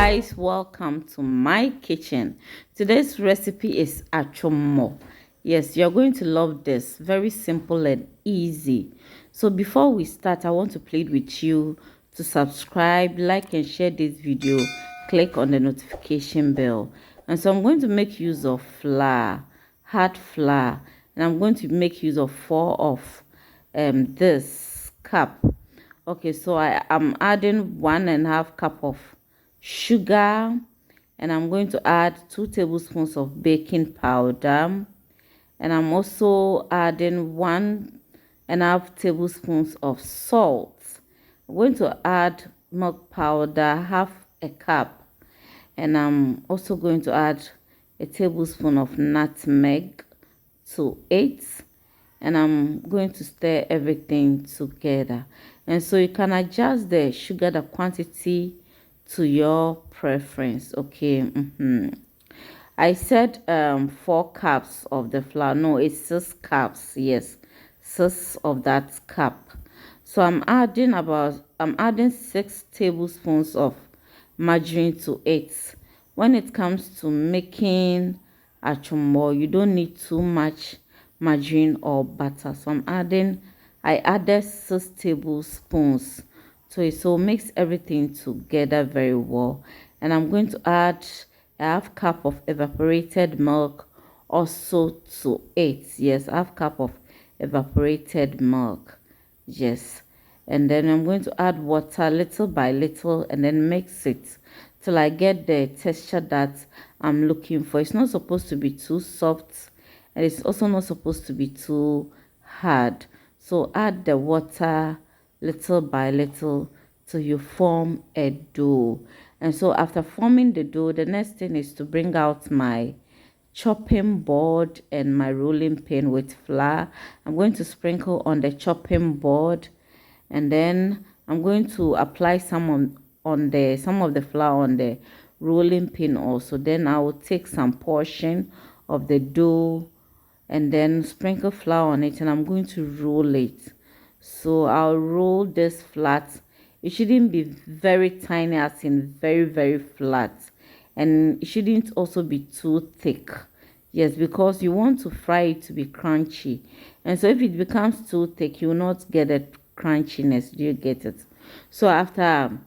guys, welcome to my kitchen. Today's recipe is achomo. Yes, you're going to love this. Very simple and easy. So before we start, I want to plead with you to subscribe, like and share this video. Click on the notification bell. And so I'm going to make use of flour, hard flour, and I'm going to make use of 4 of this cup. Okay, so I am adding 1.5 cup of sugar, and I'm going to add 2 tablespoons of baking powder, and I'm also adding 1.5 tablespoons of salt. I'm going to add milk powder, half a cup, and I'm also going to add a tablespoon of nutmeg to it, and I'm going to stir everything together. And so you can adjust the sugar, the quantity to your preference. Okay. I said 4 cups of the flour. No, it's 6 cups. Yes, 6 of that cup. So I'm adding 6 tablespoons of margarine to it. When it comes to making achomo, you don't need too much margarine or butter. So I added 6 tablespoons to it, so mix everything together very well. And I'm going to add a half cup of evaporated milk also to it. Yes, half cup of evaporated milk. Yes, and then I'm going to add water little by little and then mix it till I get the texture that I'm looking for. It's not supposed to be too soft, and it's also not supposed to be too hard. So add the water little by little till you form a dough. And so after forming the dough, the next thing is to bring out my chopping board and my rolling pin with flour. I'm going to sprinkle on the chopping board, and then I'm going to apply some of the flour on the rolling pin also. Then I will take some portion of the dough and then sprinkle flour on it, and I'm going to roll it. So I'll roll this flat. It shouldn't be very tiny, as in very flat, and it shouldn't also be too thick. Yes, because you want to fry it to be crunchy, and so if it becomes too thick, you will not get the crunchiness. Do you get it? So after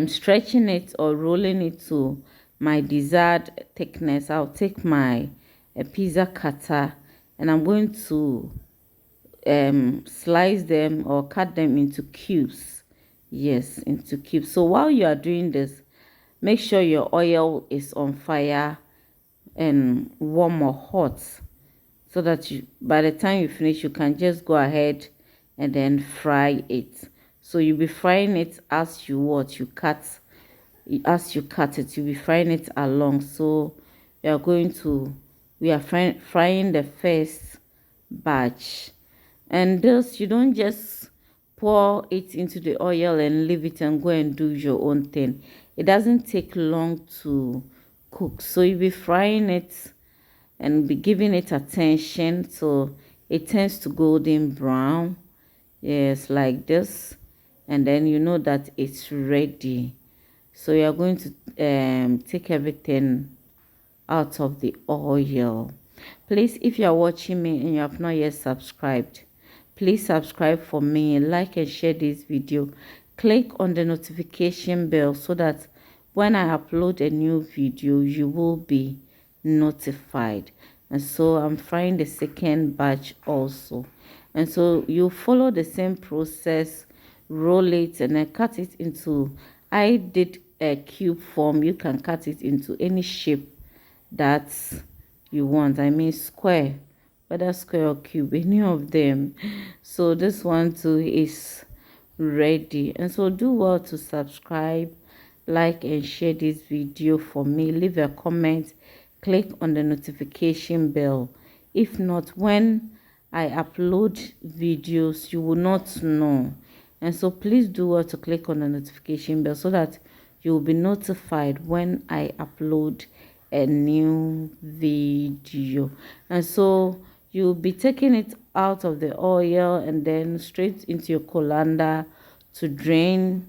stretching it or rolling it to my desired thickness, I'll take my pizza cutter, and I'm going to slice them or cut them into cubes. Yes, into cubes. So while you are doing this, make sure your oil is on fire and warm or hot, so that by the time you finish, you can just go ahead and then fry it. So you'll be frying it as you cut it, you'll be frying it along. So we are frying the first batch, and this, you don't just pour it into the oil and leave it and go and do your own thing. It doesn't take long to cook, so you'll be frying it and be giving it attention so it turns to golden brown. Yes, like this, and then you know that it's ready. So you are going to take everything out of the oil. Please, if you are watching me and you have not yet subscribed, please subscribe for me, like and share this video. Click on the notification bell so that when I upload a new video, you will be notified. And so I'm frying the second batch also, and so you follow the same process. Roll it and then cut it into, I did a cube form. You can cut it into any shape that you want. I mean square, whether square or cube, any of them. So this one too is ready, and so do well to subscribe, like and share this video for me. Leave a comment, click on the notification bell. If not, when I upload videos, you will not know. And so please do well to click on the notification bell so that you will be notified when I upload a new video. And so you'll be taking it out of the oil and then straight into your colander to drain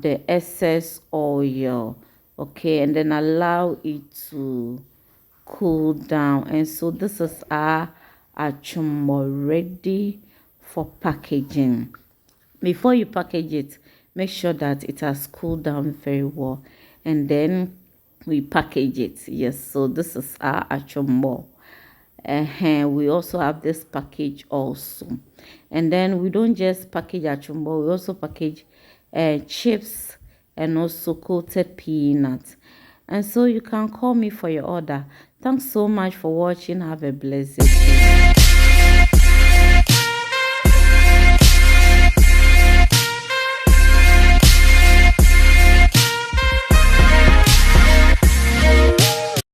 the excess oil. okay, and then allow it to cool down. And so this is our achomo ready for packaging. Before you package it, make sure that it has cooled down very well, and then we package it. Yes, so this is our achomo. We also have this package also, and then we don't just package achumbo, we also package chips and also coated peanuts. And so you can call me for your order. Thanks so much for watching. Have a blessed day.